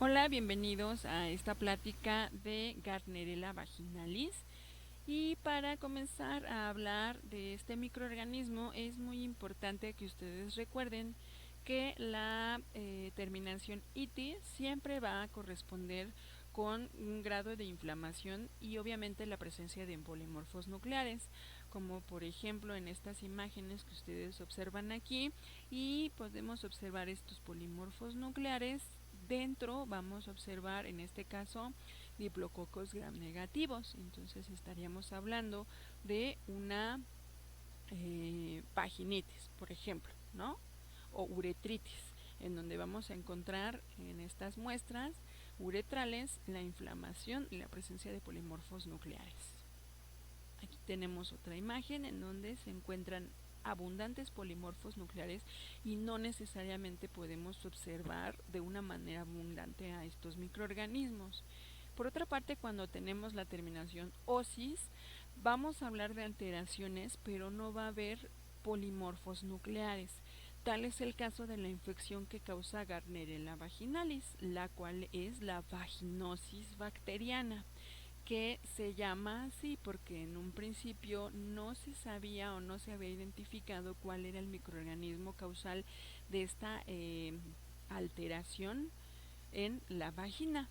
Hola, bienvenidos a esta plática de Gardnerella vaginalis. Y para comenzar a hablar de este microorganismo es muy importante que ustedes recuerden que la terminación itis siempre va a corresponder con un grado de inflamación y obviamente la presencia de polimorfos nucleares, como por ejemplo en estas imágenes que ustedes observan aquí, y podemos observar estos polimorfos nucleares. Dentro vamos a observar en este caso diplococos gram negativos, entonces estaríamos hablando de una vaginitis, por ejemplo, ¿no? O uretritis, en donde vamos a encontrar en estas muestras uretrales la inflamación y la presencia de polimorfos nucleares. Aquí tenemos otra imagen en donde se encuentran abundantes polimorfos nucleares y no necesariamente podemos observar de una manera abundante a estos microorganismos. Por otra parte, cuando tenemos la terminación osis, vamos a hablar de alteraciones, pero no va a haber polimorfos nucleares. Tal es el caso de la infección que causa Gardnerella vaginalis, la cual es la vaginosis bacteriana, que se llama así porque en un principio no se sabía o no se había identificado cuál era el microorganismo causal de esta alteración en la vagina.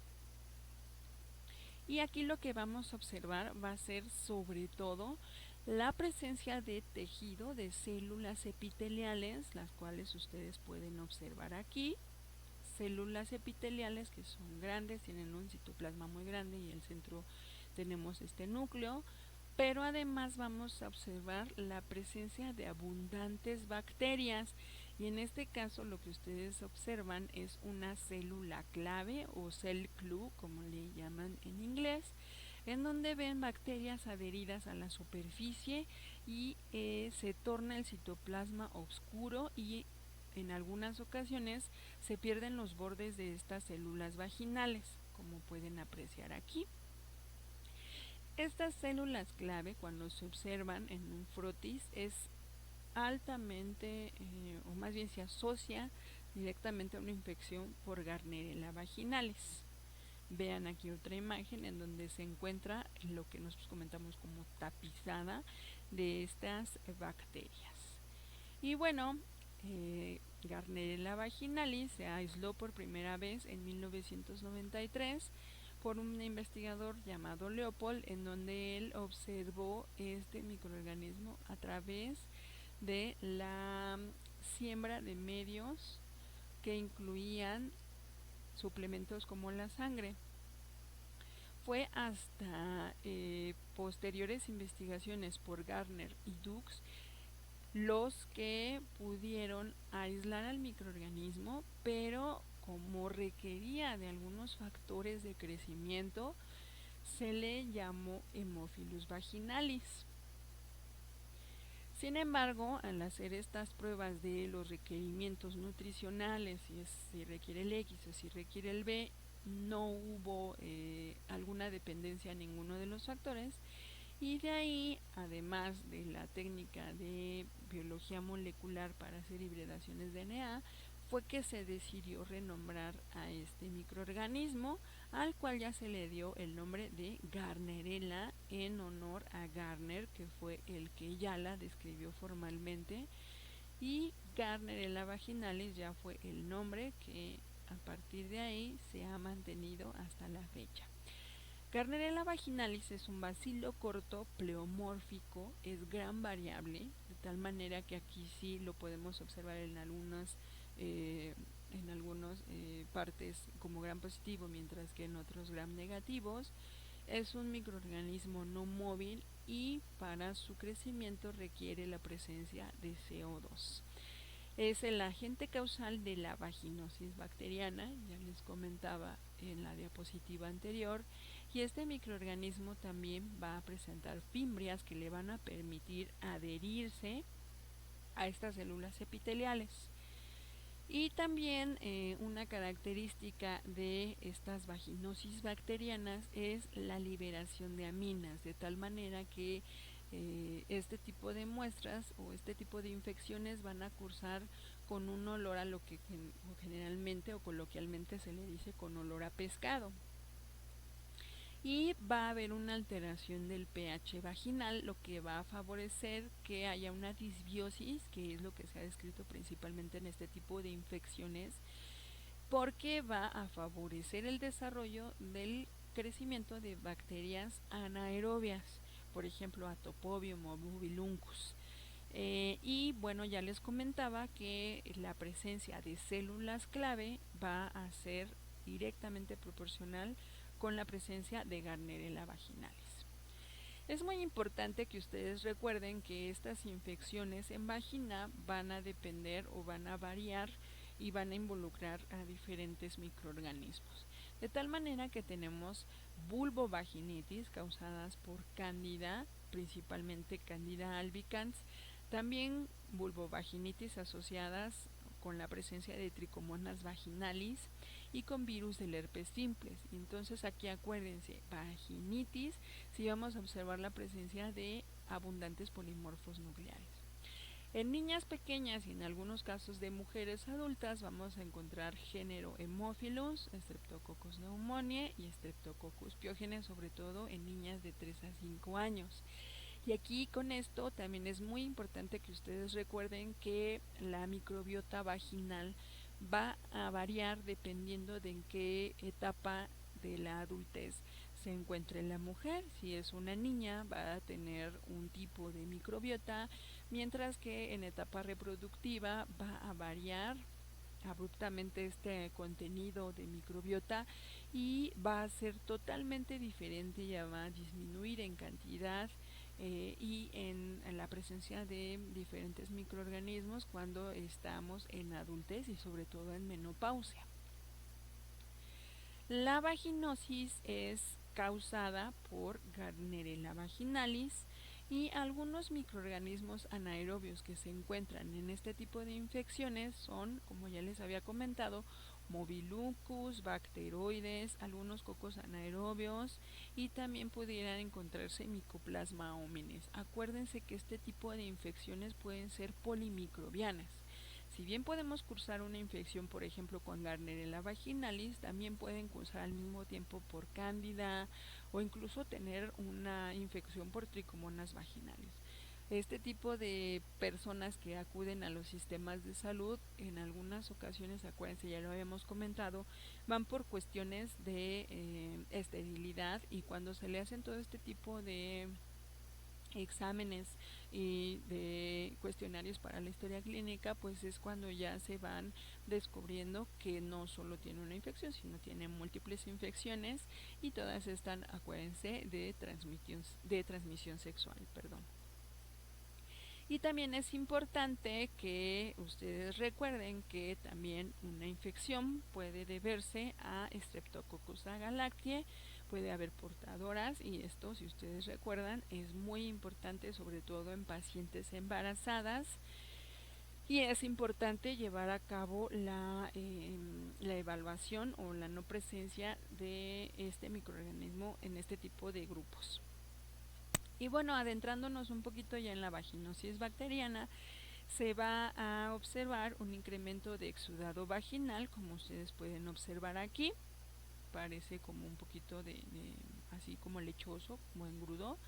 Y aquí lo que vamos a observar va a ser sobre todo la presencia de tejido de células epiteliales, las cuales ustedes pueden observar aquí. Células epiteliales que son grandes, tienen un citoplasma muy grande y en el centro tenemos este núcleo, pero además vamos a observar la presencia de abundantes bacterias, y en este caso lo que ustedes observan es una célula clave o cell clue, como le llaman en inglés, en donde ven bacterias adheridas a la superficie y se torna el citoplasma oscuro, y en algunas ocasiones se pierden los bordes de estas células vaginales, como pueden apreciar aquí. Estas células clave, cuando se observan en un frotis, es altamente, o más bien se asocia directamente a una infección por Gardnerella vaginalis. Vean aquí otra imagen en donde se encuentra lo que nosotros comentamos como tapizada de estas bacterias. Y bueno, Gardnerella vaginalis se aisló por primera vez en 1993 por un investigador llamado Leopold, en donde él observó este microorganismo a través de la siembra de medios que incluían suplementos como la sangre. Fue hasta posteriores investigaciones por Gardner y Dux los que pudieron aislar al microorganismo, pero como requería de algunos factores de crecimiento, se le llamó Haemophilus vaginalis. Sin embargo, al hacer estas pruebas de los requerimientos nutricionales, si requiere el X o si requiere el B, no hubo alguna dependencia a ninguno de los factores, y de ahí, además de la técnica de biología molecular para hacer hibridaciones de DNA, fue que se decidió renombrar a este microorganismo, al cual ya se le dio el nombre de Gardnerella en honor a Gardner, que fue el que ya la describió formalmente, y Gardnerella vaginalis ya fue el nombre que a partir de ahí se ha mantenido hasta la fecha. Gardnerella vaginalis es un bacilo corto pleomórfico, es gran variable, de tal manera que aquí sí lo podemos observar en algunas partes como gram positivo, mientras que en otros gram negativos. Es un microorganismo no móvil y para su crecimiento requiere la presencia de CO2. Es el agente causal de la vaginosis bacteriana, ya les comentaba en la diapositiva anterior, y este microorganismo también va a presentar fimbrias que le van a permitir adherirse a estas células epiteliales. Y también una característica de estas vaginosis bacterianas es la liberación de aminas, de tal manera que este tipo de muestras o este tipo de infecciones van a cursar con un olor a lo que generalmente o coloquialmente se le dice con olor a pescado. Y va a haber una alteración del pH vaginal, lo que va a favorecer que haya una disbiosis, que es lo que se ha descrito principalmente en este tipo de infecciones, porque va a favorecer el desarrollo del crecimiento de bacterias anaerobias, por ejemplo Atopobium o Bubiluncus. Y bueno, ya les comentaba que la presencia de células clave va a ser directamente proporcional con la presencia de Gardnerella vaginalis. Es muy importante que ustedes recuerden que estas infecciones en vagina van a depender o van a variar y van a involucrar a diferentes microorganismos. De tal manera que tenemos vulvovaginitis causadas por Candida, principalmente Candida albicans, también vulvovaginitis asociadas con la presencia de Trichomonas vaginalis y con virus del herpes simplex. Entonces aquí acuérdense, vaginitis si vamos a observar la presencia de abundantes polimorfos nucleares. En niñas pequeñas y en algunos casos de mujeres adultas vamos a encontrar género Haemophilus, Streptococcus pneumoniae y Streptococcus pyogenes, sobre todo en niñas de 3 a 5 años. Y aquí con esto también es muy importante que ustedes recuerden que la microbiota vaginal va a variar dependiendo de en qué etapa de la adultez se encuentre la mujer. Si es una niña va a tener un tipo de microbiota, mientras que en etapa reproductiva va a variar abruptamente este contenido de microbiota y va a ser totalmente diferente, ya va a disminuir en cantidad y en la presencia de diferentes microorganismos cuando estamos en adultez y sobre todo en menopausia. La vaginosis es causada por Gardnerella vaginalis y algunos microorganismos anaerobios que se encuentran en este tipo de infecciones son, como ya les había comentado, Mobilucus, bacteroides, algunos cocos anaerobios y también pudieran encontrarse Mycoplasma hominis. Acuérdense que este tipo de infecciones pueden ser polimicrobianas. Si bien podemos cursar una infección, por ejemplo, con Gardnerella vaginalis, también pueden cursar al mismo tiempo por Cándida o incluso tener una infección por Trichomonas vaginalis. Este tipo de personas que acuden a los sistemas de salud, en algunas ocasiones, acuérdense, ya lo habíamos comentado, van por cuestiones de esterilidad, y cuando se le hacen todo este tipo de exámenes y de cuestionarios para la historia clínica, pues es cuando ya se van descubriendo que no solo tiene una infección, sino tiene múltiples infecciones, y todas están, acuérdense, de transmisión sexual, perdón. Y también es importante que ustedes recuerden que también una infección puede deberse a Streptococcus agalactiae, puede haber portadoras, y esto, si ustedes recuerdan, es muy importante, sobre todo en pacientes embarazadas, y es importante llevar a cabo la evaluación o la no presencia de este microorganismo en este tipo de grupos. Y bueno, adentrándonos un poquito ya en la vaginosis bacteriana, se va a observar un incremento de exudado vaginal, como ustedes pueden observar aquí. Parece como un poquito así como lechoso, como engrudo,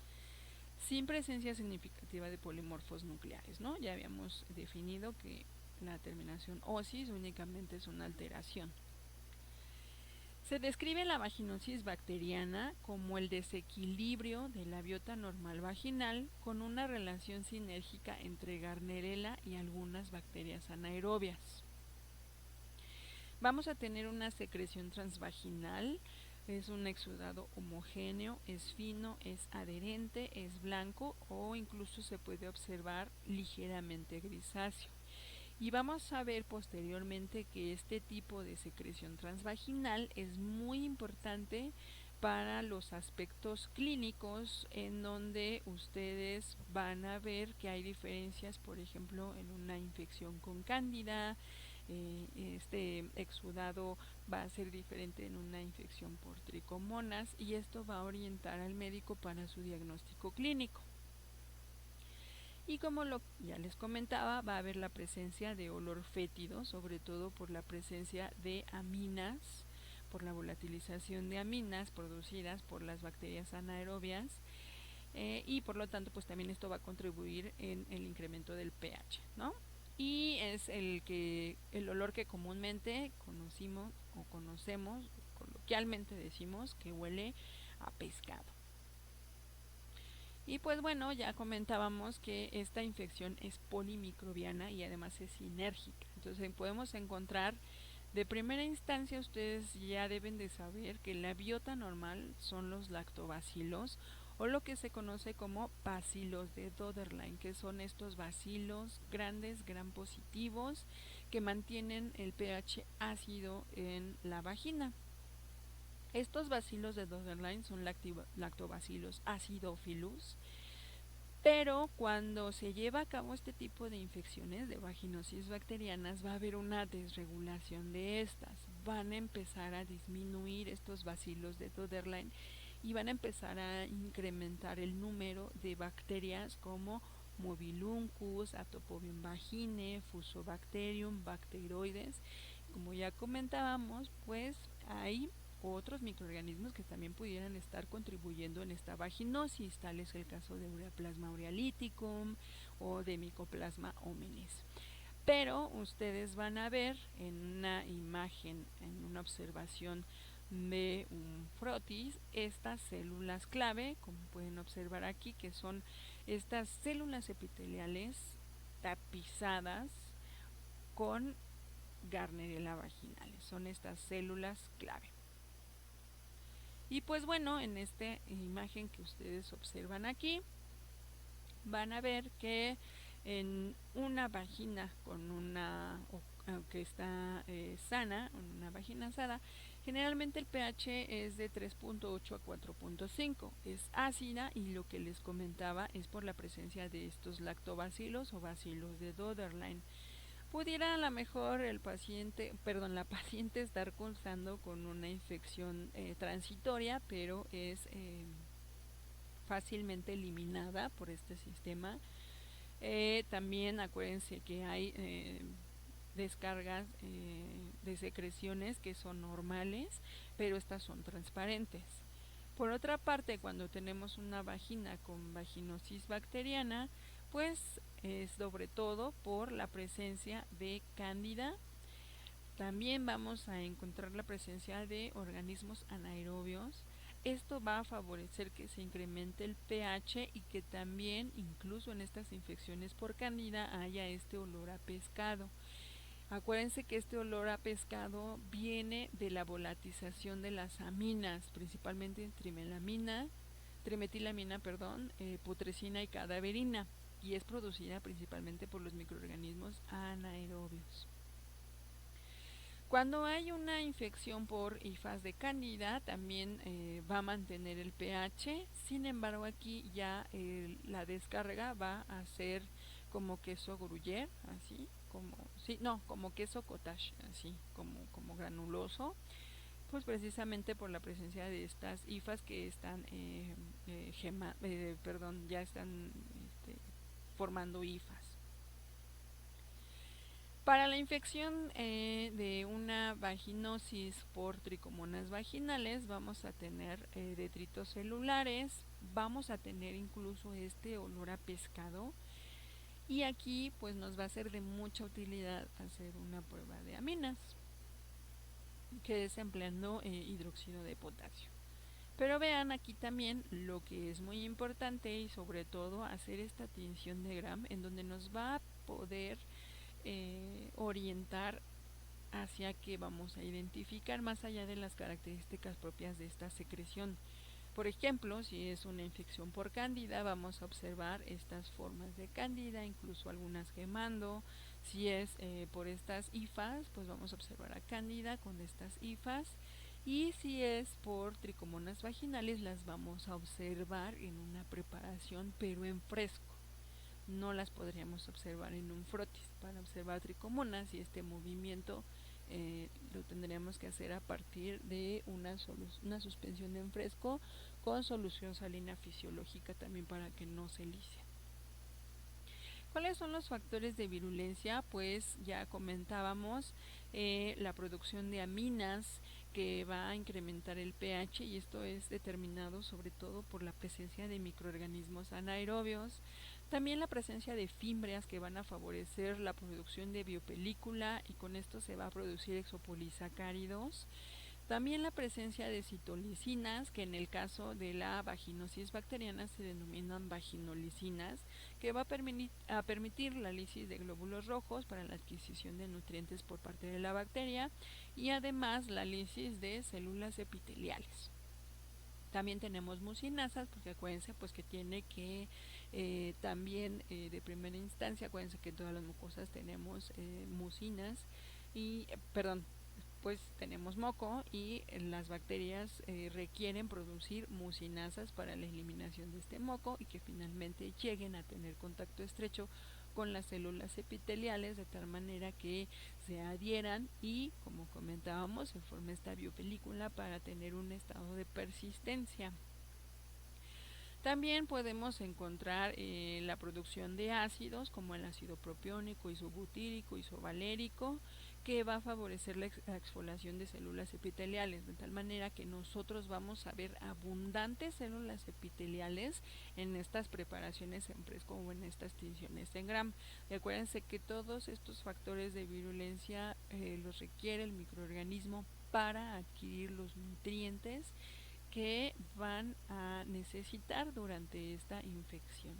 sin presencia significativa de polimorfos nucleares, ¿no? Ya habíamos definido que la terminación osis únicamente es una alteración. Se describe la vaginosis bacteriana como el desequilibrio de la biota normal vaginal con una relación sinérgica entre Gardnerella y algunas bacterias anaerobias. Vamos a tener una secreción transvaginal, es un exudado homogéneo, es fino, es adherente, es blanco o incluso se puede observar ligeramente grisáceo. Y vamos a ver posteriormente que este tipo de secreción transvaginal es muy importante para los aspectos clínicos, en donde ustedes van a ver que hay diferencias, por ejemplo, en una infección con cándida. Este exudado va a ser diferente en una infección por tricomonas, y esto va a orientar al médico para su diagnóstico clínico. Y como ya les comentaba, va a haber la presencia de olor fétido, sobre todo por la presencia de aminas, por la volatilización de aminas producidas por las bacterias anaerobias, y por lo tanto pues también esto va a contribuir en el incremento del pH, ¿no? Y es el olor que comúnmente conocemos, coloquialmente decimos que huele a pescado. Y pues bueno, ya comentábamos que esta infección es polimicrobiana y además es sinérgica. Entonces podemos encontrar, de primera instancia ustedes ya deben de saber que la biota normal son los lactobacilos o lo que se conoce como bacilos de Doederlein, que son estos bacilos grandes, gram positivos, que mantienen el pH ácido en la vagina. Estos bacilos de Doederlein son lactobacilos acidophilus, pero cuando se lleva a cabo este tipo de infecciones de vaginosis bacterianas va a haber una desregulación de estas. Van a empezar a disminuir estos bacilos de Doederlein y van a empezar a incrementar el número de bacterias como Mobiluncus, Atopobium vaginae, Fusobacterium, Bacteroides. Como ya comentábamos, pues hay otros microorganismos que también pudieran estar contribuyendo en esta vaginosis, tal es el caso de Ureaplasma urealyticum o de Mycoplasma hominis. Pero ustedes van a ver en una imagen, en una observación de un frotis, estas células clave, como pueden observar aquí, que son estas células epiteliales tapizadas con Gardnerella vaginalis, son estas células clave. Y pues bueno, en esta imagen que ustedes observan aquí, van a ver que en una vagina con que está sana, una vagina sana, generalmente el pH es de 3.8 a 4.5, es ácida y lo que les comentaba es por la presencia de estos lactobacilos o bacilos de Doederlein. Pudiera a lo mejor la paciente estar cursando con una infección transitoria, pero es fácilmente eliminada por este sistema. También acuérdense que hay descargas de secreciones que son normales, pero estas son transparentes. Por otra parte, cuando tenemos una vagina con vaginosis bacteriana, pues es sobre todo por la presencia de cándida. También vamos a encontrar la presencia de organismos anaerobios. Esto va a favorecer que se incremente el pH y que también, incluso en estas infecciones por cándida, haya este olor a pescado. Acuérdense que este olor a pescado viene de la volatización de las aminas, principalmente trimetilamina, putrescina y cadaverina, y es producida principalmente por los microorganismos anaerobios. Cuando hay una infección por hifas de cándida, también va a mantener el pH, sin embargo aquí ya la descarga va a ser como queso gruyère, así, como queso cottage, así, como granuloso, pues precisamente por la presencia de estas hifas que están ya están formando hifas. Para la infección de una vaginosis por tricomonas vaginales vamos a tener detritos celulares, vamos a tener incluso este olor a pescado, y aquí pues nos va a ser de mucha utilidad hacer una prueba de aminas, que es empleando hidróxido de potasio. Pero vean aquí también lo que es muy importante, y sobre todo hacer esta tinción de Gram, en donde nos va a poder orientar hacia qué vamos a identificar más allá de las características propias de esta secreción. Por ejemplo, si es una infección por cándida, vamos a observar estas formas de cándida, incluso algunas quemando. Si es por estas hifas, pues vamos a observar a cándida con estas hifas. Y si es por tricomonas vaginales, las vamos a observar en una preparación, pero en fresco. No las podríamos observar en un frotis. Para observar tricomonas y este movimiento lo tendríamos que hacer a partir de una suspensión en fresco con solución salina fisiológica también para que no se lise. ¿Cuáles son los factores de virulencia? Pues ya comentábamos la producción de aminas que va a incrementar el pH, y esto es determinado sobre todo por la presencia de microorganismos anaerobios. También la presencia de fimbrias que van a favorecer la producción de biopelícula, y con esto se va a producir exopolisacáridos. También la presencia de citolicinas, que en el caso de la vaginosis bacteriana se denominan vaginolicinas, que va a permitir la lisis de glóbulos rojos para la adquisición de nutrientes por parte de la bacteria, y además la lisis de células epiteliales. También tenemos mucinasas, porque acuérdense pues que tiene que también de primera instancia, acuérdense que en todas las mucosas tenemos mucinas y, perdón, pues tenemos moco, y las bacterias requieren producir mucinasas para la eliminación de este moco y que finalmente lleguen a tener contacto estrecho con las células epiteliales de tal manera que se adhieran y, como comentábamos, se forme esta biopelícula para tener un estado de persistencia. También podemos encontrar la producción de ácidos como el ácido propiónico, isobutírico, isovalérico, que va a favorecer la exfoliación de células epiteliales, de tal manera que nosotros vamos a ver abundantes células epiteliales en estas preparaciones en fresco o en estas tinciones en gram. Y acuérdense que todos estos factores de virulencia los requiere el microorganismo para adquirir los nutrientes que van a necesitar durante esta infección.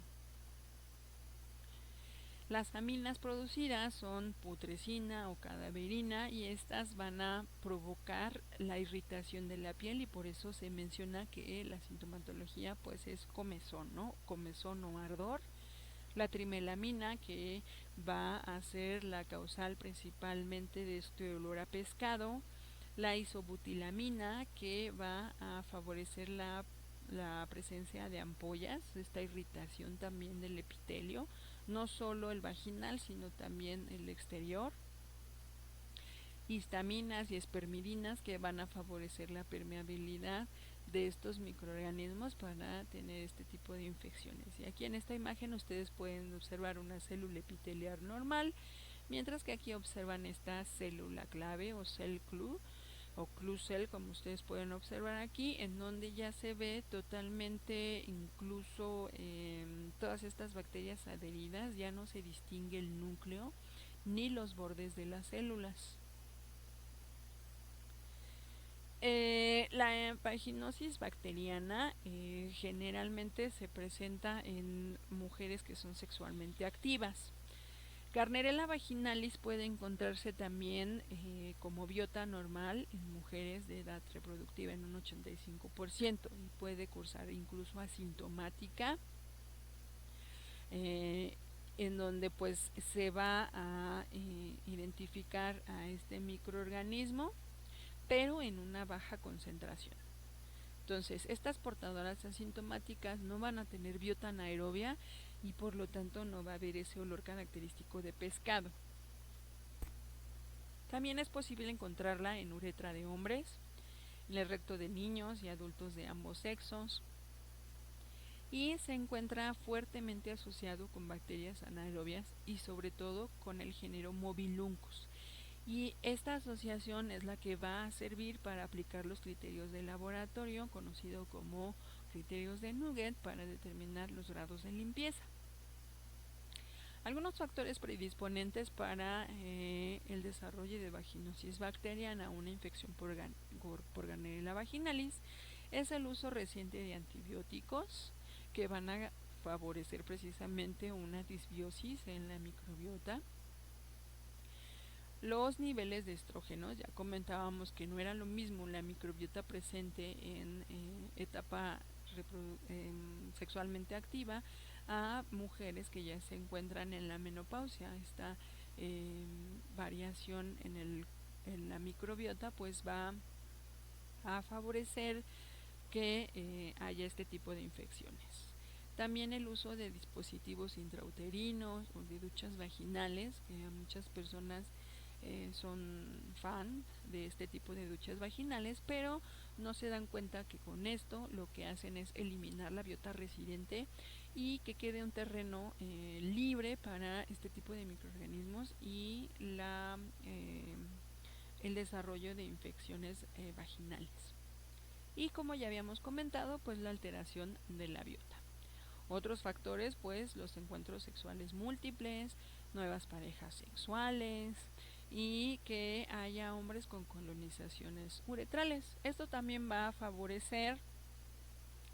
Las aminas producidas son putrescina o cadaverina, y estas van a provocar la irritación de la piel, y por eso se menciona que la sintomatología pues es comezón, ¿no? Comezón o ardor. La trimelamina, que va a ser la causal principalmente de este olor a pescado. La isobutilamina, que va a favorecer la presencia de ampollas, esta irritación también del epitelio, no solo el vaginal, sino también el exterior. Histaminas y espermidinas, que van a favorecer la permeabilidad de estos microorganismos para tener este tipo de infecciones. Y aquí en esta imagen ustedes pueden observar una célula epitelial normal, mientras que aquí observan esta célula clave o cell clue o clue cell, como ustedes pueden observar aquí, en donde ya se ve totalmente, incluso todas estas bacterias adheridas, ya no se distingue el núcleo ni los bordes de las células. La vaginosis bacteriana generalmente se presenta en mujeres que son sexualmente activas. Gardnerella vaginalis puede encontrarse también como biota normal en mujeres de edad reproductiva en un 85%, y puede cursar incluso asintomática, en donde pues se va a identificar a este microorganismo, pero en una baja concentración. Entonces, estas portadoras asintomáticas no van a tener biota anaerobia, y por lo tanto no va a haber ese olor característico de pescado. También es posible encontrarla en uretra de hombres, en el recto de niños y adultos de ambos sexos, y se encuentra fuertemente asociado con bacterias anaerobias y sobre todo con el género Mobiluncus. Y esta asociación es la que va a servir para aplicar los criterios de laboratorio, conocido como criterios de Nugget, para determinar los grados de limpieza. Algunos factores predisponentes para el desarrollo de vaginosis bacteriana, una infección por Gardnerella vaginalis, es el uso reciente de antibióticos, que van a favorecer precisamente una disbiosis en la microbiota. Los niveles de estrógenos, ya comentábamos que no era lo mismo la microbiota presente en etapa sexualmente activa a mujeres que ya se encuentran en la menopausia. Esta variación en la microbiota pues va a favorecer que haya este tipo de infecciones. También el uso de dispositivos intrauterinos o de duchas vaginales, que a muchas personas son fan de este tipo de duchas vaginales, pero no se dan cuenta que con esto lo que hacen es eliminar la biota residente y que quede un terreno libre para este tipo de microorganismos y el desarrollo de infecciones vaginales. Y como ya habíamos comentado, pues la alteración de la biota. Otros factores, pues los encuentros sexuales múltiples, nuevas parejas sexuales y que haya hombres con colonizaciones uretrales. Esto también va a favorecer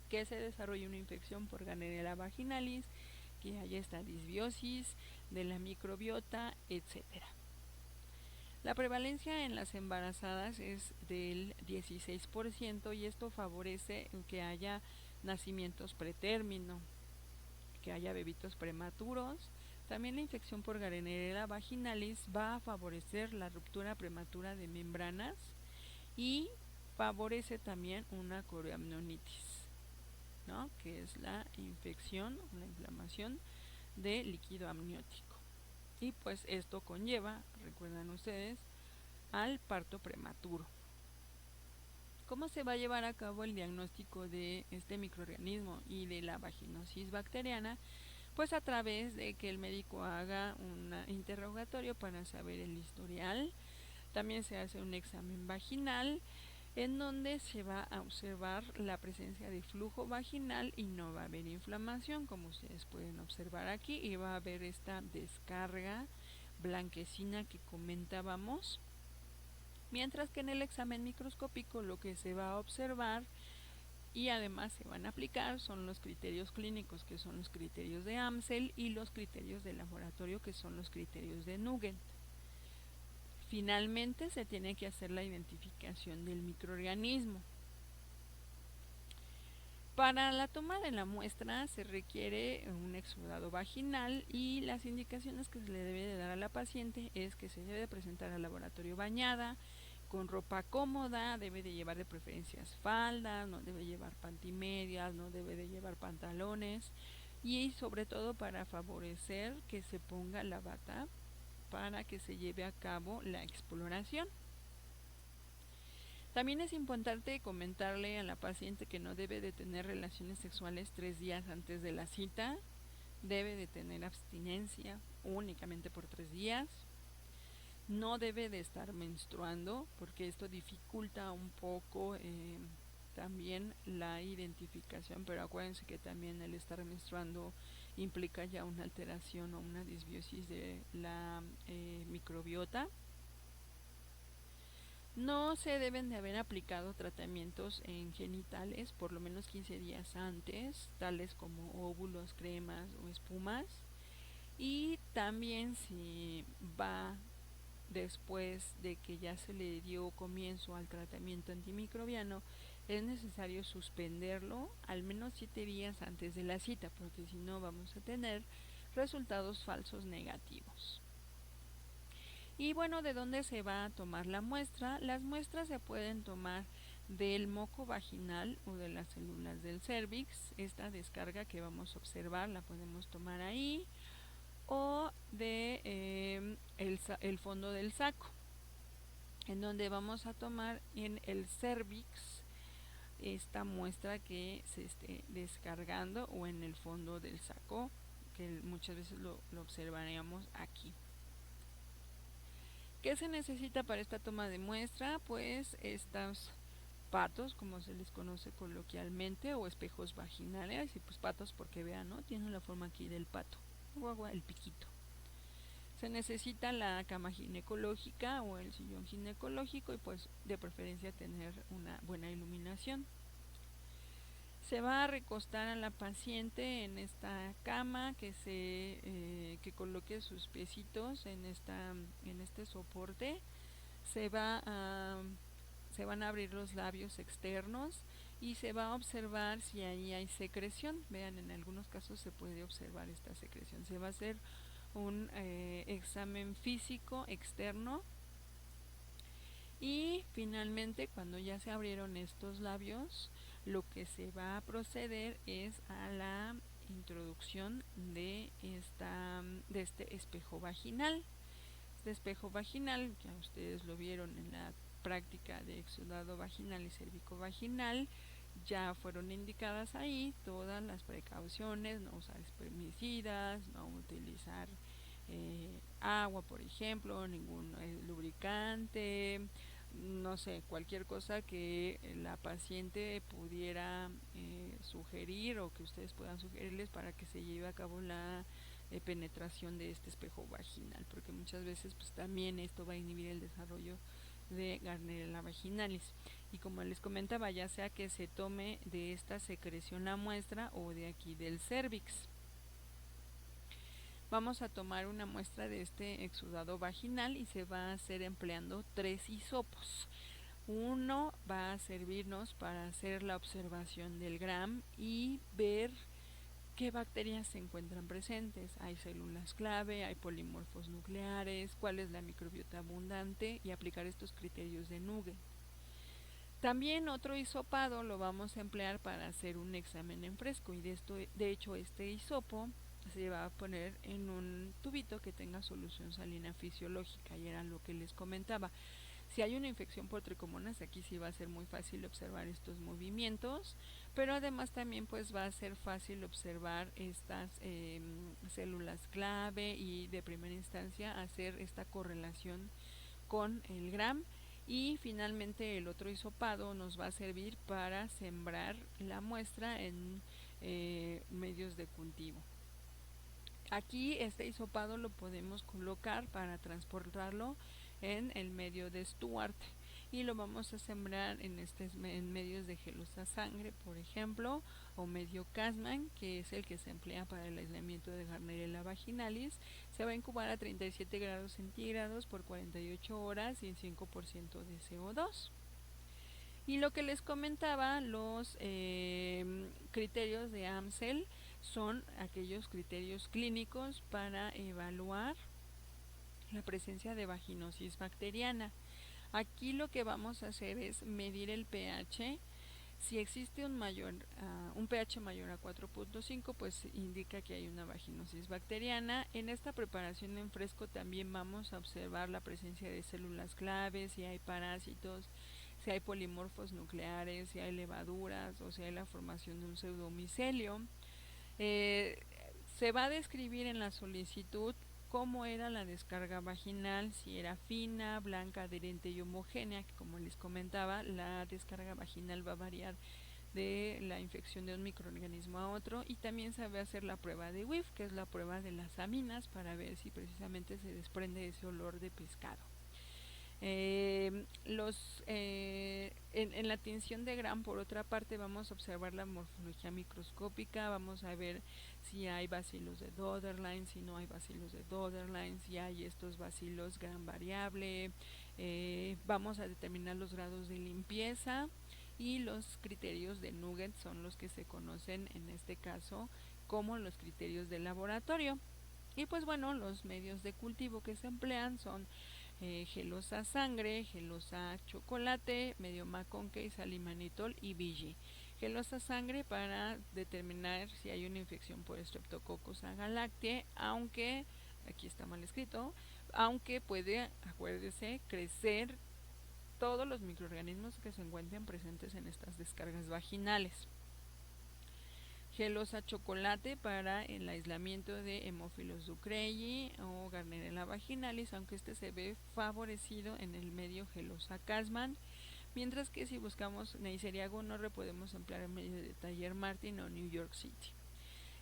que se desarrolle una infección por Gardnerella vaginalis, que haya esta disbiosis de la microbiota, etcétera. La prevalencia en las embarazadas es del 16% y esto favorece que haya nacimientos pretérmino, que haya bebitos prematuros. También la infección por Gardnerella vaginalis va a favorecer la ruptura prematura de membranas y favorece también una coriamnionitis, ¿no? Que es la infección, la inflamación del líquido amniótico. Y pues esto conlleva, recuerdan ustedes, al parto prematuro. ¿Cómo se va a llevar a cabo el diagnóstico de este microorganismo y de la vaginosis bacteriana? Pues a través de que el médico haga un interrogatorio para saber el historial. También se hace un examen vaginal en donde se va a observar la presencia de flujo vaginal y no va a haber inflamación, como ustedes pueden observar aquí, y va a haber esta descarga blanquecina que comentábamos. Mientras que en el examen microscópico lo que se va a observar y además se van a aplicar son los criterios clínicos, que son los criterios de Amsel, y los criterios de laboratorio, que son los criterios de Nugent. Finalmente se tiene que hacer la identificación del microorganismo. Para la toma de la muestra se requiere un exudado vaginal y las indicaciones que se le debe de dar a la paciente es que se debe presentar al laboratorio bañada, con ropa cómoda, debe de llevar de preferencias faldas, no debe llevar pantimedias, no debe de llevar pantalones y sobre todo para favorecer que se ponga la bata para que se lleve a cabo la exploración. También es importante comentarle a la paciente que no debe de tener relaciones sexuales 3 días antes de la cita, debe de tener abstinencia únicamente por 3 días, no debe de estar menstruando porque esto dificulta un poco también la identificación, pero acuérdense que también el estar menstruando implica ya una alteración o una disbiosis de la microbiota. No se deben de haber aplicado tratamientos en genitales por lo menos 15 días antes, tales como óvulos, cremas o espumas. Y también si va después de que ya se le dio comienzo al tratamiento antimicrobiano, es necesario suspenderlo al menos 7 días antes de la cita, porque si no vamos a tener resultados falsos negativos. Y bueno, ¿de dónde se va a tomar la muestra? Las muestras se pueden tomar del moco vaginal o de las células del cérvix. Esta descarga que vamos a observar la podemos tomar ahí, o de el fondo del saco, en donde vamos a tomar en el cérvix esta muestra que se esté descargando, o en el fondo del saco, que muchas veces lo observaríamos aquí. ¿Qué se necesita para esta toma de muestra? Pues estos patos, como se les conoce coloquialmente, o espejos vaginales, y pues patos porque vean, ¿no? Tienen la forma aquí del pato, o el piquito. Se necesita la cama ginecológica o el sillón ginecológico y pues de preferencia tener una buena iluminación. Se va a recostar a la paciente en esta cama, que coloque sus piecitos en este soporte. Se van a abrir los labios externos y se va a observar si ahí hay secreción. Vean, en algunos casos se puede observar esta secreción. Se va a hacer un examen físico externo. Y finalmente, cuando ya se abrieron estos labios, lo que se va a proceder es a la introducción de este espejo vaginal. este espejo vaginal, ya ustedes lo vieron en la práctica de exudado vaginal y cervicovaginal, ya fueron indicadas ahí todas las precauciones: no usar espermicidas, no utilizar agua, por ejemplo, ningún lubricante, no sé, cualquier cosa que la paciente pudiera sugerir o que ustedes puedan sugerirles para que se lleve a cabo la penetración de este espejo vaginal, porque muchas veces pues también esto va a inhibir el desarrollo de Gardnerella vaginalis. Y como les comentaba, ya sea que se tome de esta secreción la muestra o de aquí del cérvix. Vamos a tomar una muestra de este exudado vaginal y se va a hacer empleando 3 hisopos. Uno va a servirnos para hacer la observación del Gram y ver qué bacterias se encuentran presentes. Hay células clave, hay polimorfos nucleares, cuál es la microbiota abundante, y aplicar estos criterios de Nugget. También otro hisopado lo vamos a emplear para hacer un examen en fresco, y de hecho este hisopo se va a poner en un tubito que tenga solución salina fisiológica, y era lo que les comentaba. Si hay una infección por tricomonas, aquí sí va a ser muy fácil observar estos movimientos, pero además también pues va a ser fácil observar estas células clave y de primera instancia hacer esta correlación con el Gram. Y finalmente el otro hisopado nos va a servir para sembrar la muestra en medios de cultivo. Aquí este hisopado lo podemos colocar para transportarlo en el medio de Stuart, y lo vamos a sembrar en medios de gelosa sangre, por ejemplo, o medio Casman, que es el que se emplea para el aislamiento de Gardnerella vaginalis. Se va a incubar a 37 grados centígrados por 48 horas y en 5% de CO2. Y lo que les comentaba, los criterios de AMSEL son aquellos criterios clínicos para evaluar la presencia de vaginosis bacteriana. Aquí lo que vamos a hacer es medir el pH. Si existe un pH mayor a 4.5, pues indica que hay una vaginosis bacteriana. En esta preparación en fresco también vamos a observar la presencia de células claves, si hay parásitos, si hay polimorfos nucleares, si hay levaduras o si hay la formación de un pseudomicelio. Se va a describir en la solicitud cómo era la descarga vaginal, si era fina, blanca, adherente y homogénea, que como les comentaba, la descarga vaginal va a variar de la infección de un microorganismo a otro. Y también se va a hacer la prueba de WIF, que es la prueba de las aminas, para ver si precisamente se desprende ese olor de pescado. En la tinción de Gram, por otra parte, vamos a observar la morfología microscópica, vamos a ver si hay bacilos de Doderlein, si no hay bacilos de Doderlein, si hay estos bacilos Gram variable. Vamos a determinar los grados de limpieza, y los criterios de Nugget son los que se conocen en este caso como los criterios de laboratorio. Y pues bueno, los medios de cultivo que se emplean son gelosa sangre, gelosa chocolate, medio McConkey, salimanitol y BG. Gelosa sangre para determinar si hay una infección por Streptococcus agalactiae, aunque aquí está mal escrito, aunque puede, acuérdese, crecer todos los microorganismos que se encuentren presentes en estas descargas vaginales. Gelosa chocolate para el aislamiento de Haemophilus ducreyi o Gardnerella vaginalis, aunque este se ve favorecido en el medio gelosa Casman, mientras que si buscamos Neisseria gonorrhoeae podemos emplear el medio de Taller Martin o New York City.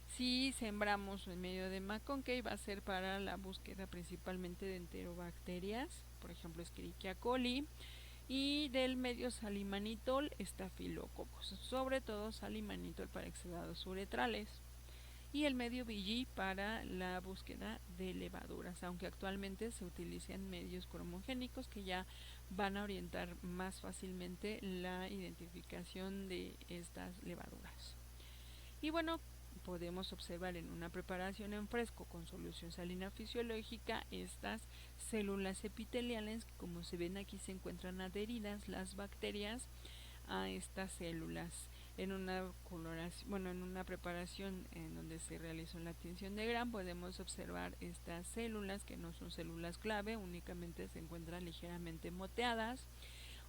Si sembramos en medio de McConkey, va a ser para la búsqueda principalmente de enterobacterias, por ejemplo Escherichia coli, y del medio salimanitol, Staphylococcus, sobre todo salimanitol para exudados uretrales, y el medio BG para la búsqueda de levaduras, aunque actualmente se utilizan medios cromogénicos que ya van a orientar más fácilmente la identificación de estas levaduras. Y bueno, podemos observar en una preparación en fresco con solución salina fisiológica estas células epiteliales, que como se ven aquí se encuentran adheridas las bacterias a estas células. En una coloración, bueno, en una preparación en donde se realizó la tinción de Gram, podemos observar estas células que no son células clave, únicamente se encuentran ligeramente moteadas,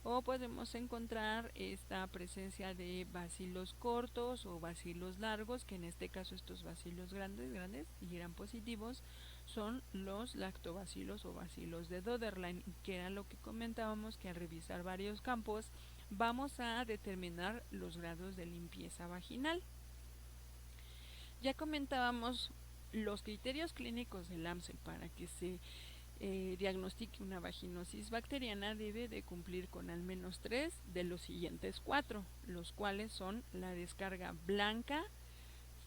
o podemos encontrar esta presencia de bacilos cortos o bacilos largos, que en este caso estos bacilos grandes y gran positivos son los lactobacilos o bacilos de Doederlein, que era lo que comentábamos, que al revisar varios campos vamos a determinar los grados de limpieza vaginal. Ya comentábamos los criterios clínicos del AMSEL para que se diagnostique una vaginosis bacteriana. Debe de cumplir con al menos 3 de los siguientes 4, los cuales son la descarga blanca,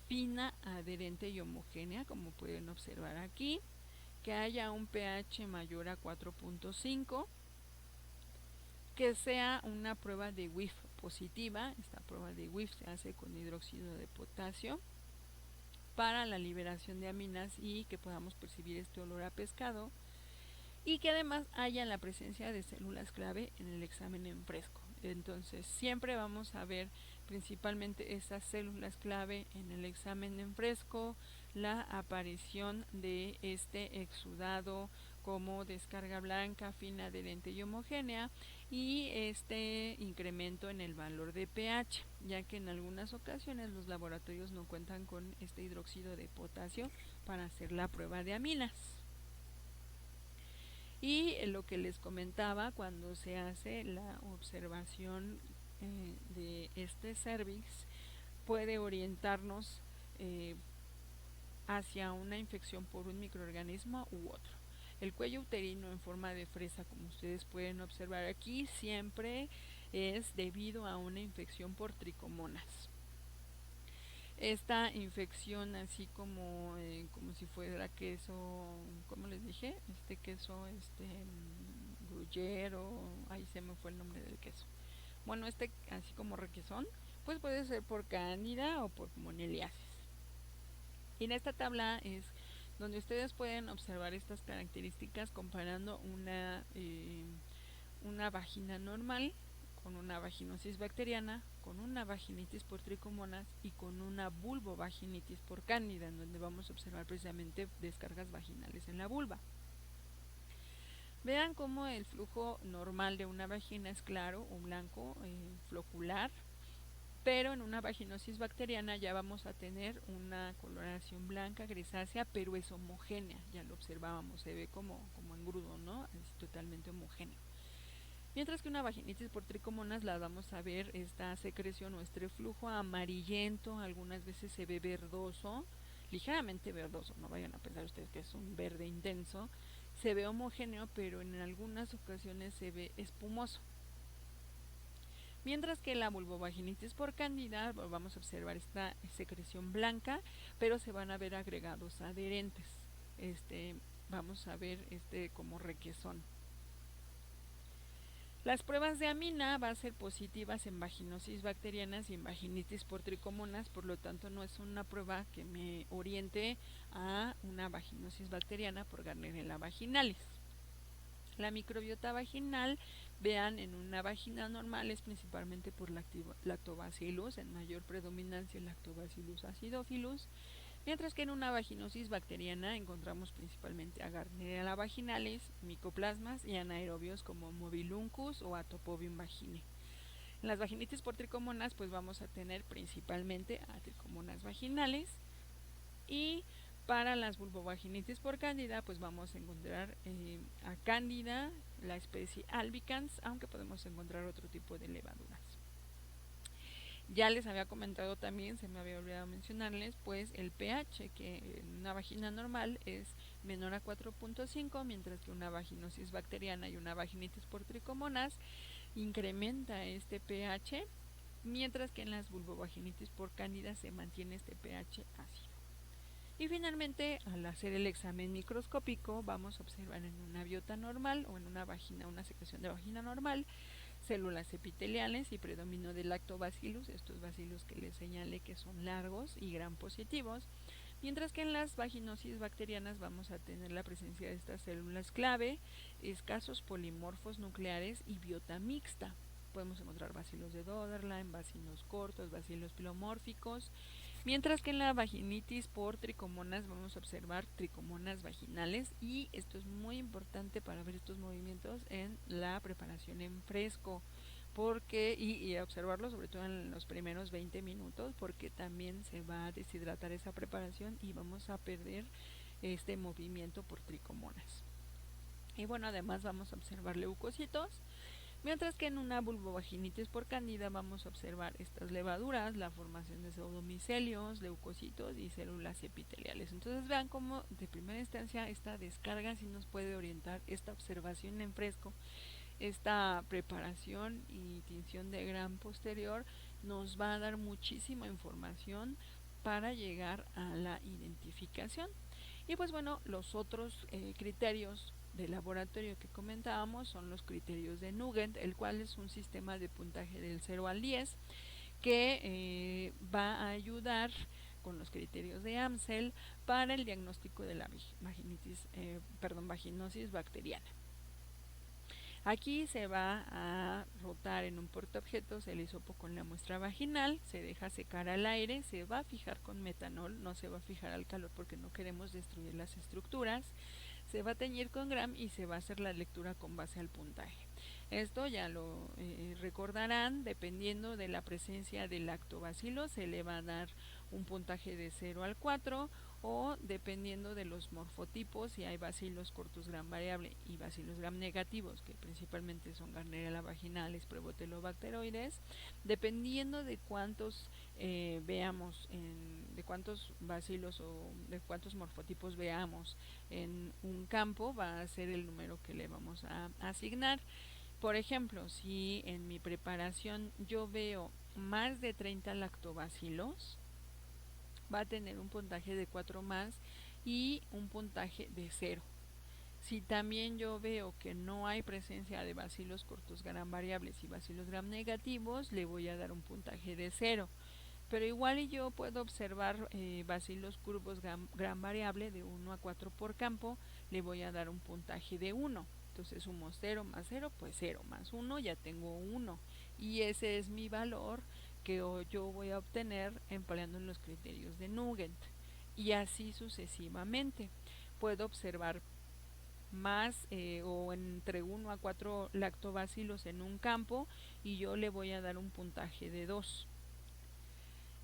fina, adherente y homogénea, como pueden observar aquí, que haya un pH mayor a 4.5, que sea una prueba de WIF positiva. Esta prueba de WIF se hace con hidróxido de potasio para la liberación de aminas y que podamos percibir este olor a pescado, y que además haya la presencia de células clave en el examen en fresco. Entonces siempre vamos a ver principalmente esas células clave en el examen en fresco, la aparición de este exudado como descarga blanca, fina, adherente y homogénea, y este incremento en el valor de pH, ya que en algunas ocasiones los laboratorios no cuentan con este hidróxido de potasio para hacer la prueba de aminas. Y lo que les comentaba, cuando se hace la observación de este cervix, puede orientarnos hacia una infección por un microorganismo u otro. El cuello uterino en forma de fresa, como ustedes pueden observar aquí, siempre es debido a una infección por tricomonas. Esta infección, así como si fuera queso, ¿cómo les dije? Este queso, gruyère, ahí se me fue el nombre del queso. Bueno, así como requesón, pues puede ser por cándida o por moneliasis. Y en esta tabla es donde ustedes pueden observar estas características comparando una vagina normal con una vaginosis bacteriana, con una vaginitis por tricomonas y con una vulvovaginitis por cándida, en donde vamos a observar precisamente descargas vaginales en la vulva. Vean cómo el flujo normal de una vagina es claro o blanco, flocular, pero en una vaginosis bacteriana ya vamos a tener una coloración blanca, grisácea, pero es homogénea, ya lo observábamos, se ve como engrudo, ¿no? Es totalmente homogéneo. Mientras que una vaginitis por tricomonas la vamos a ver esta secreción o este flujo amarillento, algunas veces se ve verdoso, ligeramente verdoso, no vayan a pensar ustedes que es un verde intenso, se ve homogéneo, pero en algunas ocasiones se ve espumoso. Mientras que la vulvovaginitis por cándida vamos a observar esta secreción blanca, pero se van a ver agregados adherentes. Vamos a ver como requesón. Las pruebas de amina van a ser positivas en vaginosis bacterianas y en vaginitis por tricomonas, por lo tanto no es una prueba que me oriente a una vaginosis bacteriana por Gardnerella vaginalis. La microbiota vaginal, vean, en una vagina normal es principalmente por lactobacillus, en mayor predominancia el lactobacillus acidophilus, mientras que en una vaginosis bacteriana encontramos principalmente a Gardnerella vaginalis, micoplasmas y anaerobios como Mobiluncus o Atopobium vaginae. En las vaginitis por tricomonas pues vamos a tener principalmente a tricomonas vaginales, y para las vulvovaginitis por cándida pues vamos a encontrar a cándida, la especie albicans, aunque podemos encontrar otro tipo de levaduras. Ya les había comentado también, se me había olvidado mencionarles, pues el pH, que en una vagina normal es menor a 4.5, mientras que una vaginosis bacteriana y una vaginitis por tricomonas incrementa este pH, mientras que en las vulvovaginitis por cándida se mantiene este pH ácido. Y finalmente, al hacer el examen microscópico, vamos a observar en una biota normal o en una vagina, una secreción de vagina normal, células epiteliales y predominio de lactobacillus, estos bacillus que les señalé que son largos y gram positivos, mientras que en las vaginosis bacterianas vamos a tener la presencia de estas células clave, escasos polimorfos nucleares y biota mixta. podemos encontrar bacilos de Doderlein, bacilos cortos, bacilos pilomórficos, mientras que en la vaginitis por tricomonas vamos a observar tricomonas vaginales, y esto es muy importante para ver estos movimientos en la preparación en fresco, porque y observarlo sobre todo en los primeros 20 minutos, porque también se va a deshidratar esa preparación y vamos a perder este movimiento por tricomonas. Y bueno, además vamos a observar leucocitos, mientras que en una vulvovaginitis por cándida vamos a observar estas levaduras, la formación de pseudomicelios, leucocitos y células epiteliales. Entonces vean cómo de primera instancia esta descarga sí nos puede orientar, esta observación en fresco, esta preparación y tinción de Gram posterior nos va a dar muchísima información para llegar a la identificación. Y pues bueno, los otros criterios de laboratorio que comentábamos son los criterios de Nugent, el cual es un sistema de puntaje del 0 al 10 que va a ayudar con los criterios de Amsel para el diagnóstico de la vaginosis bacteriana. Aquí se va a rotar en un portaobjetos el hisopo con la muestra vaginal, se deja secar al aire, se va a fijar con metanol, no se va a fijar al calor porque no queremos destruir las estructuras, se va a teñir con Gram y se va a hacer la lectura con base al puntaje. Esto ya lo recordarán, dependiendo de la presencia del lactobacilo se le va a dar un puntaje de 0 al 4, o dependiendo de los morfotipos, si hay bacilos cortos Gram variable y bacilos Gram negativos, que principalmente son Gardnerella vaginales, Prevotellobacteroides, dependiendo de cuántos veamos, de cuántos bacilos o de cuántos morfotipos veamos en un campo, va a ser el número que le vamos a asignar. Por ejemplo, si en mi preparación yo veo más de 30 lactobacilos, va a tener un puntaje de 4 más y un puntaje de 0. Si también yo veo que no hay presencia de bacilos cortos Gram variables y bacilos Gram negativos, le voy a dar un puntaje de 0. Pero igual y yo puedo observar bacilos curvos Gram variable de 1 a 4 por campo, le voy a dar un puntaje de 1. Entonces sumo 0 más 0, pues 0 más 1, ya tengo 1. Y ese es mi valor que yo voy a obtener empleando los criterios de Nugent. Y así sucesivamente. Puedo observar más o entre 1 a 4 lactobacilos en un campo y yo le voy a dar un puntaje de 2.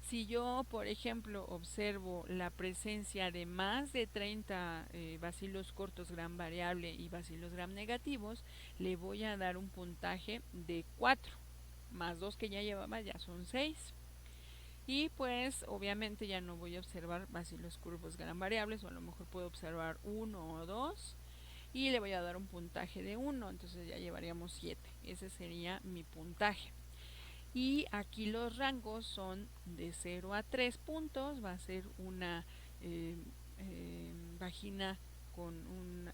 Si yo, por ejemplo, observo la presencia de más de 30 bacilos cortos Gram variable y bacilos Gram negativos, le voy a dar un puntaje de 4, más 2 que ya llevaba, ya son 6. Y pues obviamente ya no voy a observar bacilos curvos Gram variables, o a lo mejor puedo observar 1 o 2, y le voy a dar un puntaje de 1, entonces ya llevaríamos 7. Ese sería mi puntaje. Y aquí los rangos son de 0 a 3 puntos, va a ser una vagina con un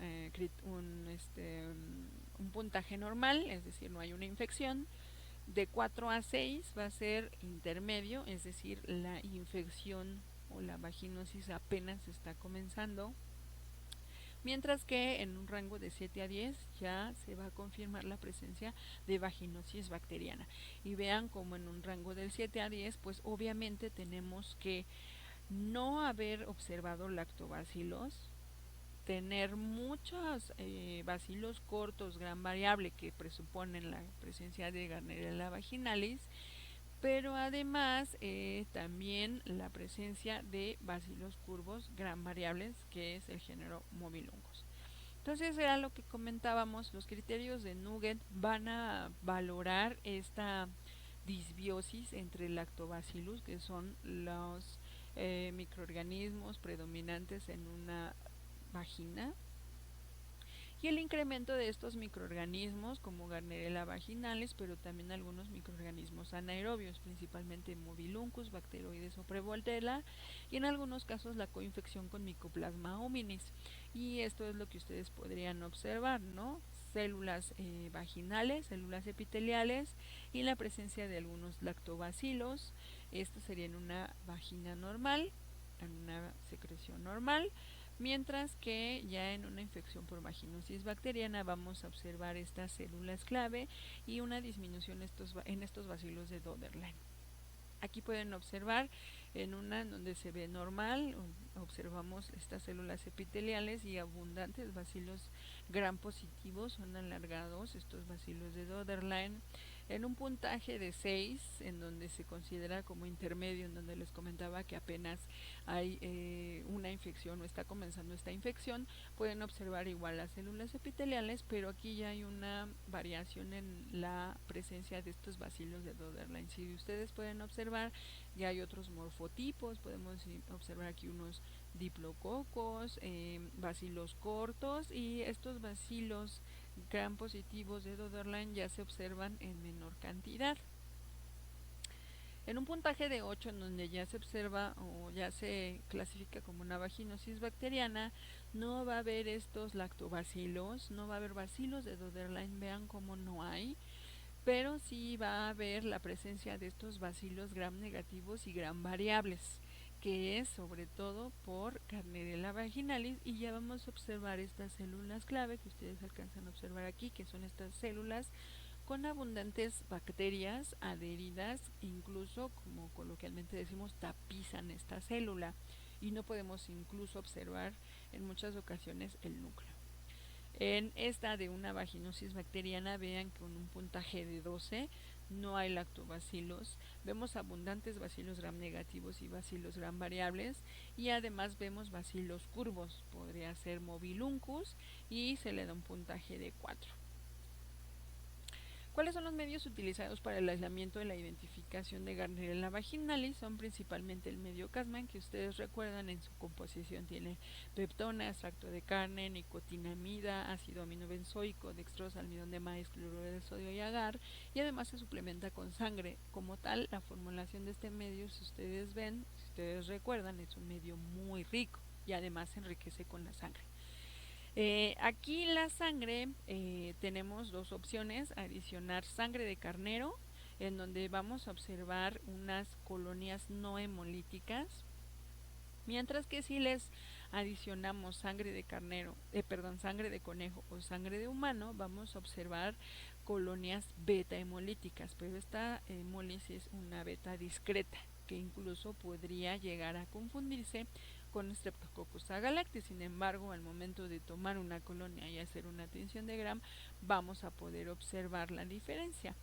puntaje normal, es decir, no hay una infección. De 4 a 6 va a ser intermedio, es decir, la infección o la vaginosis apenas está comenzando. Mientras que en un rango de 7 a 10 ya se va a confirmar la presencia de vaginosis bacteriana. Y vean como en un rango del 7 a 10, pues obviamente tenemos que no haber observado lactobacilos, tener muchos bacilos cortos Gram variable que presuponen la presencia de Gardnerella vaginalis, pero además también la presencia de bacilos curvos Gram variables, que es el género Mobilungus. Entonces era lo que comentábamos, los criterios de Nugent van a valorar esta disbiosis entre lactobacillus, que son los microorganismos predominantes en una vagina, y el incremento de estos microorganismos como Gardnerella vaginalis, pero también algunos microorganismos anaerobios, principalmente Mobiluncus, Bacteroides o Prevotella, y en algunos casos la coinfección con Mycoplasma hominis. Y esto es lo que ustedes podrían observar, ¿no? Células vaginales, células epiteliales y la presencia de algunos lactobacilos. Esto sería en una vagina normal, en una secreción normal, Mientras que ya en una infección por vaginosis bacteriana vamos a observar estas células clave y una disminución en estos bacilos de Doderlein. Aquí pueden observar en una en donde se ve normal, observamos estas células epiteliales y abundantes bacilos gram positivos, son alargados estos bacilos de Doderlein. En un puntaje de 6, en donde se considera como intermedio, en donde les comentaba que apenas hay una infección o está comenzando esta infección, pueden observar igual las células epiteliales, pero aquí ya hay una variación en la presencia de estos bacilos de Doderlein. Si ustedes pueden observar, ya hay otros morfotipos, podemos observar aquí unos diplococos, bacilos cortos, y estos bacilos gram positivos de Doderlein ya se observan en menor cantidad. En un puntaje de 8, en donde ya se observa o ya se clasifica como una vaginosis bacteriana, no va a haber estos lactobacilos, no va a haber bacilos de Doderlein, vean cómo no hay, pero sí va a haber la presencia de estos bacilos gram negativos y gram variables, que es sobre todo por Gardnerella vaginalis, y ya vamos a observar estas células clave que ustedes alcanzan a observar aquí, que son estas células con abundantes bacterias adheridas, incluso como coloquialmente decimos, tapizan esta célula y no podemos incluso observar en muchas ocasiones el núcleo. En esta de una vaginosis bacteriana, vean que con un puntaje de 12 no hay lactobacilos, vemos abundantes bacilos gram negativos y bacilos gram variables, y además vemos bacilos curvos, podría ser mobiluncus, y se le da un puntaje de 4. ¿Cuáles son los medios utilizados para el aislamiento de la identificación de Gardnerella vaginalis? Son principalmente el medio Casman, que ustedes recuerdan en su composición tiene peptona, extracto de carne, nicotinamida, ácido aminobenzoico, dextrosa, almidón de maíz, cloruro de sodio y agar, y además se suplementa con sangre. Como tal, la formulación de este medio, si ustedes ven, si ustedes recuerdan, es un medio muy rico y además se enriquece con la sangre. Aquí la sangre tenemos dos opciones: adicionar sangre de carnero, en donde vamos a observar unas colonias no hemolíticas, mientras que si les adicionamos sangre de carnero, sangre de conejo o sangre de humano, vamos a observar colonias beta hemolíticas, pero esta hemólisis es una beta discreta, que incluso podría llegar a confundirse con Streptococcus agalactis. Sin embargo, al momento de tomar una colonia y hacer una tinción de Gram, vamos a poder observar la diferencia.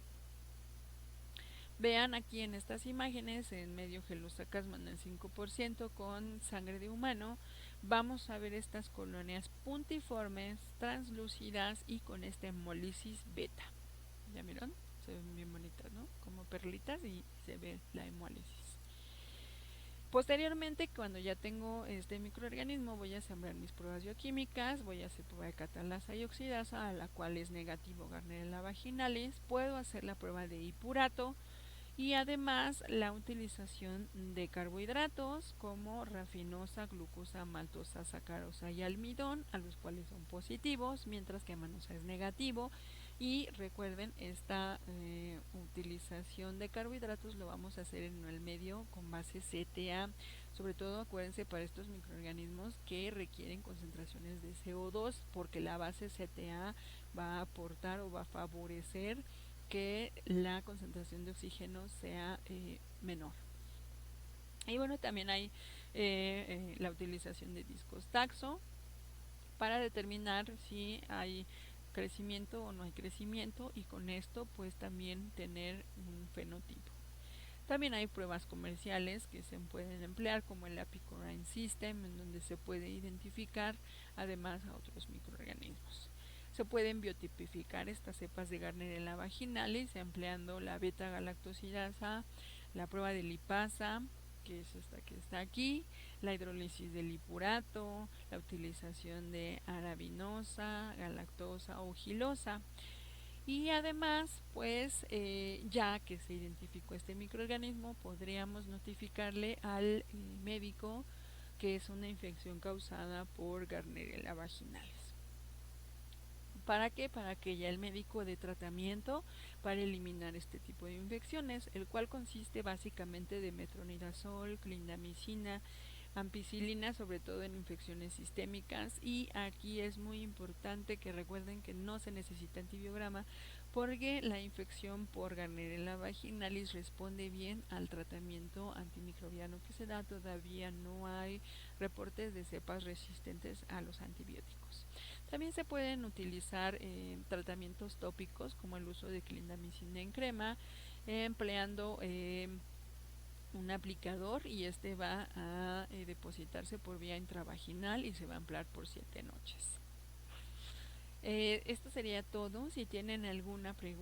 Vean aquí en estas imágenes, en medio Gelosa Casman al 5% con sangre de humano, vamos a ver estas colonias puntiformes, translúcidas y con esta hemólisis beta. ¿Ya vieron? Se ven bien bonitas, ¿no? Como perlitas, y se ve la hemólisis. Posteriormente, cuando ya tengo este microorganismo, voy a sembrar mis pruebas bioquímicas, voy a hacer prueba de catalasa y oxidasa, a la cual es negativo Gardnerella vaginalis. Puedo hacer la prueba de hipurato y además la utilización de carbohidratos como rafinosa, glucosa, maltosa, sacarosa y almidón, a los cuales son positivos, mientras que manosa es negativo. Y recuerden, esta utilización de carbohidratos lo vamos a hacer en el medio con base CTA. Sobre todo acuérdense para estos microorganismos que requieren concentraciones de CO2, porque la base CTA va a aportar o va a favorecer que la concentración de oxígeno sea menor. Y bueno, también hay la utilización de discos taxo para determinar si hay crecimiento o no hay crecimiento, y con esto pues también tener un fenotipo. También hay pruebas comerciales que se pueden emplear, como el Apicorine System, en donde se puede identificar además a otros microorganismos. Se pueden biotipificar estas cepas de Gardnerella vaginalis empleando la beta-galactosidasa, la prueba de lipasa, que es esta que está aquí, la hidrólisis del hipurato, la utilización de arabinosa, galactosa o gilosa. Y además, pues ya que se identificó este microorganismo, podríamos notificarle al médico que es una infección causada por Gardnerella vaginalis. ¿Para qué? Para que ya el médico dé tratamiento para eliminar este tipo de infecciones, el cual consiste básicamente de metronidazol, clindamicina, ampicilina sobre todo en infecciones sistémicas, y aquí es muy importante que recuerden que no se necesita antibiograma porque la infección por Gardnerella vaginalis responde bien al tratamiento antimicrobiano que se da. Todavía no hay reportes de cepas resistentes a los antibióticos. También se pueden utilizar tratamientos tópicos como el uso de clindamicina en crema, empleando un aplicador, y este va a depositarse por vía intravaginal y se va a emplear por 7 noches. Esto sería todo. Si tienen alguna pregunta